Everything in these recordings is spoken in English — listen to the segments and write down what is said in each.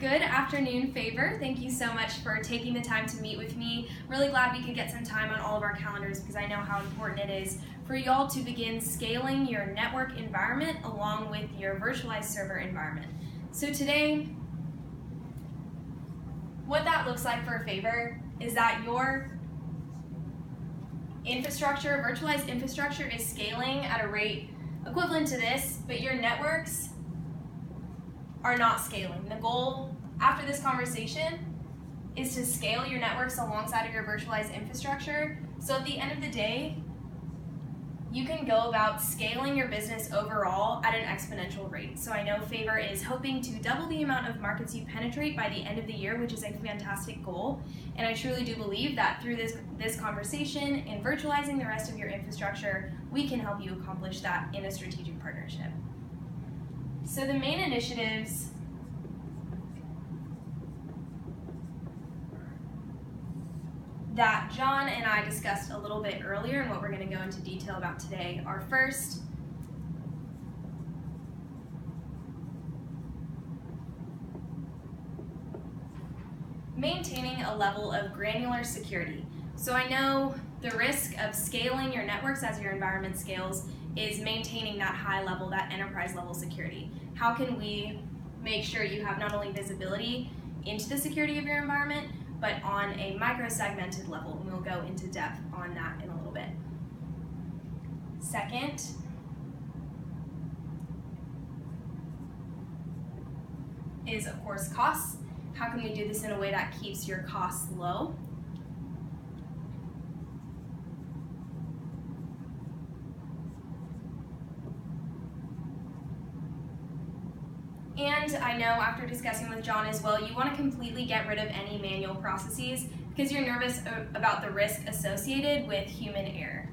Good afternoon, Favor. Thank you so much for taking the time to meet with me. Really glad we could get some time on all of our calendars because I know how important it is for y'all to begin scaling your network environment along with your virtualized server environment. So today, what that looks like for Favor is that your infrastructure, virtualized infrastructure, is scaling at a rate equivalent to this, but your networks are not scaling. The goal after this conversation is to scale your networks alongside of your virtualized infrastructure. So at the end of the day, you can go about scaling your business overall at an exponential rate. So I know Favor is hoping to double the amount of markets you penetrate by the end of the year, which is a fantastic goal. And I truly do believe that through this conversation and virtualizing the rest of your infrastructure, we can help you accomplish that in a strategic partnership. So the main initiatives that John and I discussed a little bit earlier and what we're going to go into detail about today are first, maintaining a level of granular security. So I know the risk of scaling your networks as your environment scales is maintaining that high level, that enterprise level security. How can we make sure you have not only visibility into the security of your environment, but on a micro-segmented level, and we'll go into depth on that in a little bit. Second, is of course costs. How can we do this in a way that keeps your costs low? And I know after discussing with John as well, you want to completely get rid of any manual processes because you're nervous about the risk associated with human error.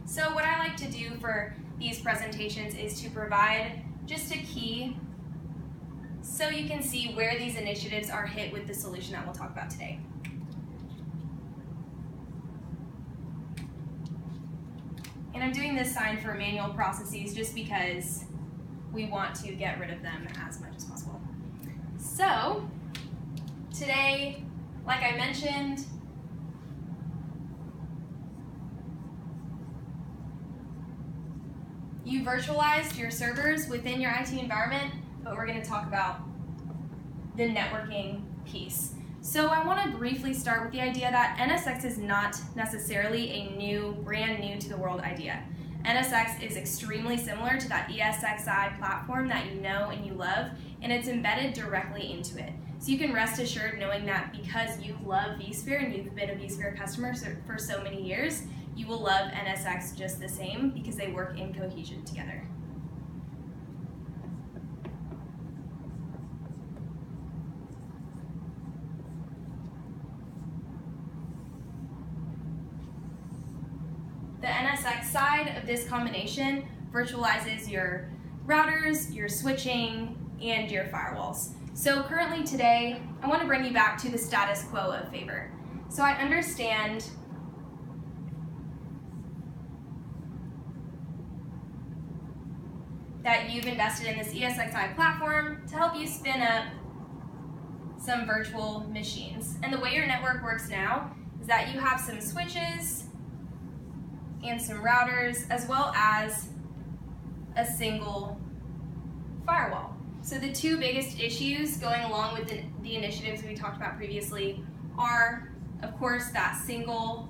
So what I like to do for these presentations is to provide just a key so you can see where these initiatives are hit with the solution that we'll talk about today. And I'm doing this sign for manual processes just because we want to get rid of them as much as possible. So today, like I mentioned, you virtualized your servers within your IT environment, but we're going to talk about the networking piece. So I want to briefly start with the idea that NSX is not necessarily a brand new to the world idea. NSX is extremely similar to that ESXi platform that you know and you love, and it's embedded directly into it. So you can rest assured knowing that because you love vSphere and you've been a vSphere customer for so many years, you will love NSX just the same because they work in cohesion together. The NSX side of this combination virtualizes your routers, your switching, and your firewalls. So currently today, I want to bring you back to the status quo of Favor. So I understand that you've invested in this ESXi platform to help you spin up some virtual machines. And the way your network works now is that you have some switches and some routers, as well as a single firewall. So the two biggest issues going along with the initiatives we talked about previously are, of course, that single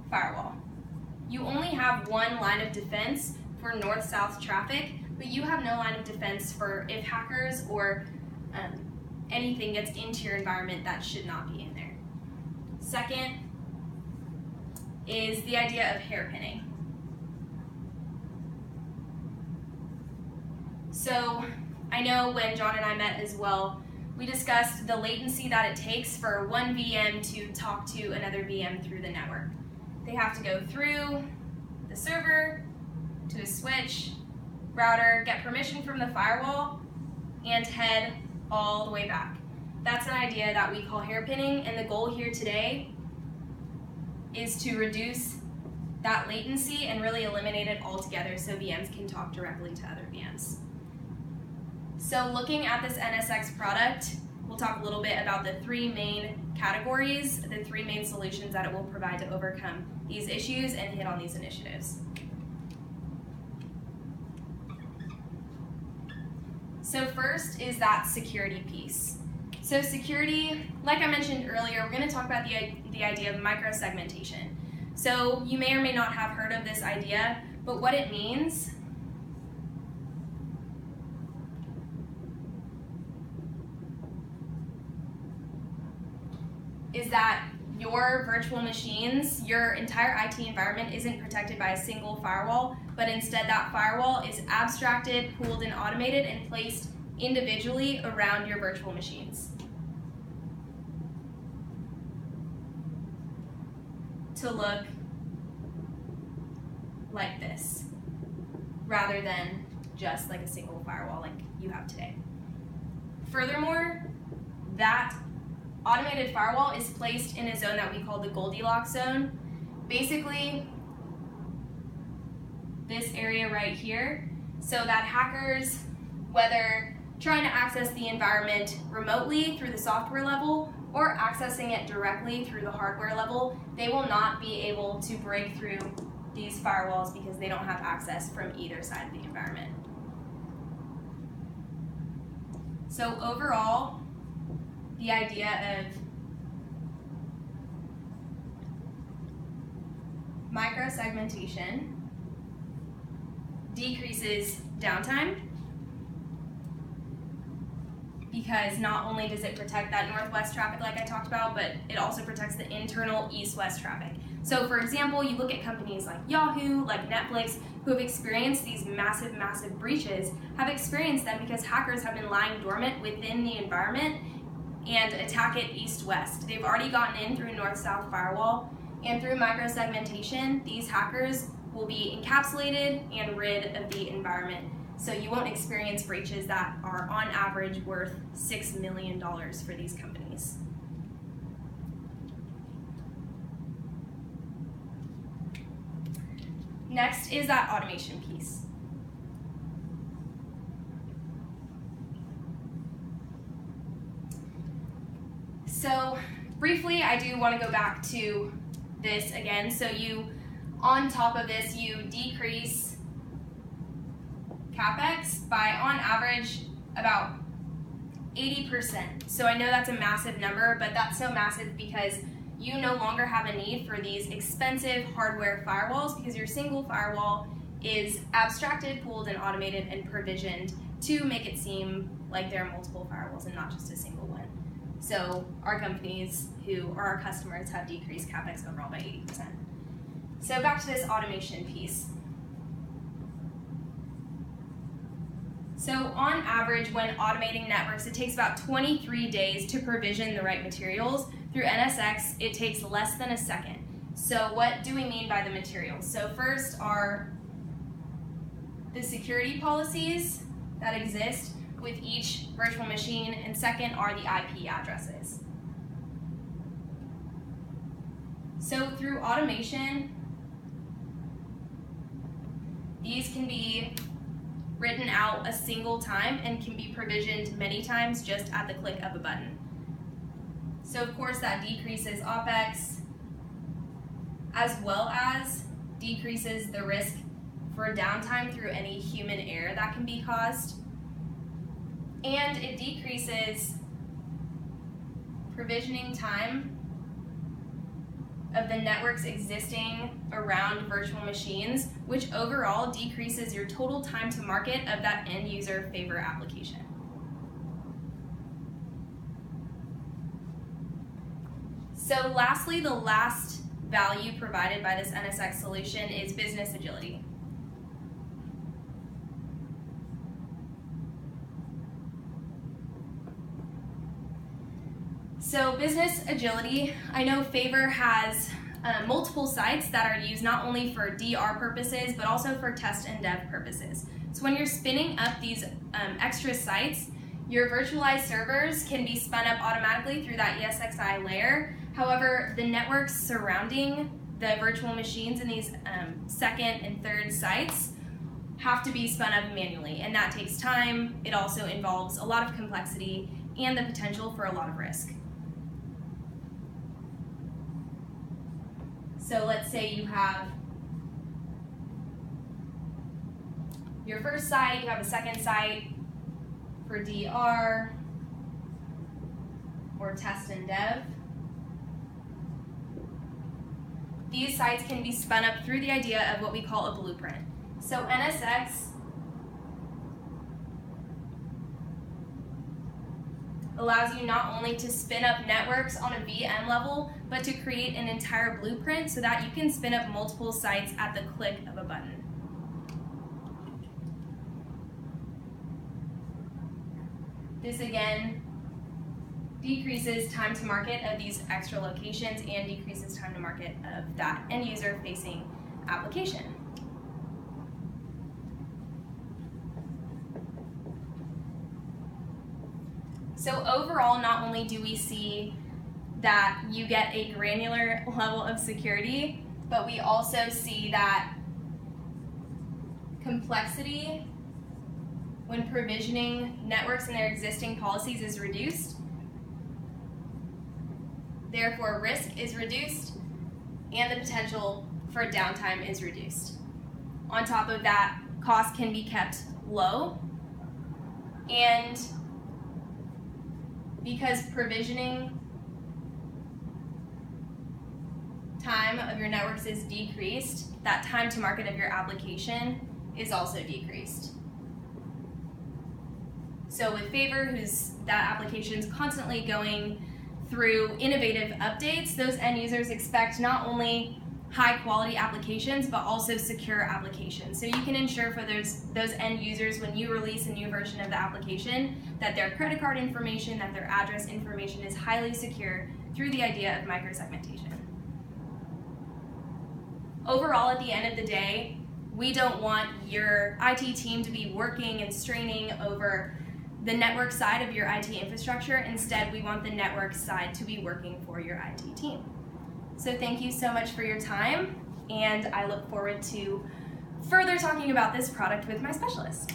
firewall. You only have one line of defense for north-south traffic, but you have no line of defense for if hackers or anything gets into your environment that should not be in there. Second is the idea of hairpinning. So I know when John and I met as well, we discussed the latency that it takes for one VM to talk to another VM through the network. They have to go through the server, to a switch, router, get permission from the firewall, and head all the way back. That's an idea that we call hairpinning, and the goal here today is to reduce that latency and really eliminate it altogether so VMs can talk directly to other VMs. So looking at this NSX product, we'll talk a little bit about the three main categories, the three main solutions that it will provide to overcome these issues and hit on these initiatives. So first is that security piece. So security, like I mentioned earlier, we're going to talk about the idea of microsegmentation. So you may or may not have heard of this idea, but what it means is that your virtual machines, your entire IT environment isn't protected by a single firewall, but instead that firewall is abstracted, pooled, and automated and placed individually around your virtual machines to look like this, rather than just like a single firewall like you have today. Furthermore, that automated firewall is placed in a zone that we call the Goldilocks zone. Basically, this area right here, so that hackers, whether trying to access the environment remotely through the software level or accessing it directly through the hardware level, they will not be able to break through these firewalls because they don't have access from either side of the environment. So overall, the idea of microsegmentation decreases downtime because not only does it protect that northwest traffic like I talked about, but it also protects the internal east-west traffic. So for example, you look at companies like Yahoo, like Netflix, who have experienced these massive, massive breaches, have experienced them because hackers have been lying dormant within the environment and attack it east-west. They've already gotten in through north-south firewall, and through microsegmentation, these hackers will be encapsulated and rid of the environment. So you won't experience breaches that are on average worth $6 million for these companies. Next is that automation piece. So briefly, I do want to go back to this again. So you, on top of this, you decrease CapEx by, on average, about 80%. So I know that's a massive number, but that's so massive because you no longer have a need for these expensive hardware firewalls because your single firewall is abstracted, pooled, and automated and provisioned to make it seem like there are multiple firewalls and not just a single one. So our companies who are our customers have decreased CapEx overall by 80%. So back to this automation piece. So on average, when automating networks, it takes about 23 days to provision the right materials. Through NSX, it takes less than a second. So what do we mean by the materials? So first are the security policies that exist with each virtual machine, and second are the IP addresses. So through automation, these can be written out a single time and can be provisioned many times just at the click of a button. So of course that decreases OpEx as well as decreases the risk for downtime through any human error that can be caused. And it decreases provisioning time of the networks existing around virtual machines, which overall decreases your total time to market of that end user favor application. So lastly, the last value provided by this NSX solution is business agility. So business agility, I know Favor has multiple sites that are used not only for DR purposes, but also for test and dev purposes. So when you're spinning up these extra sites, your virtualized servers can be spun up automatically through that ESXi layer. However, the networks surrounding the virtual machines in these second and third sites have to be spun up manually, and that takes time. It also involves a lot of complexity and the potential for a lot of risk. So let's say you have your first site, you have a second site for DR or test and dev. These sites can be spun up through the idea of what we call a blueprint. So NSX allows you not only to spin up networks on a VM level, but to create an entire blueprint so that you can spin up multiple sites at the click of a button. This again decreases time to market of these extra locations and decreases time to market of that end user facing application. So overall, not only do we see that you get a granular level of security, but we also see that complexity when provisioning networks and their existing policies is reduced. Therefore, risk is reduced and the potential for downtime is reduced. On top of that, costs can be kept low, and because provisioning time of your networks is decreased, that time to market of your application is also decreased. So with Favor, that application's constantly going through innovative updates, those end users expect not only high quality applications, but also secure applications. So you can ensure for those end users, when you release a new version of the application, that their credit card information, that their address information is highly secure through the idea of microsegmentation. Overall, at the end of the day, we don't want your IT team to be working and straining over the network side of your IT infrastructure. Instead, we want the network side to be working for your IT team. So thank you so much for your time, and I look forward to further talking about this product with my specialist.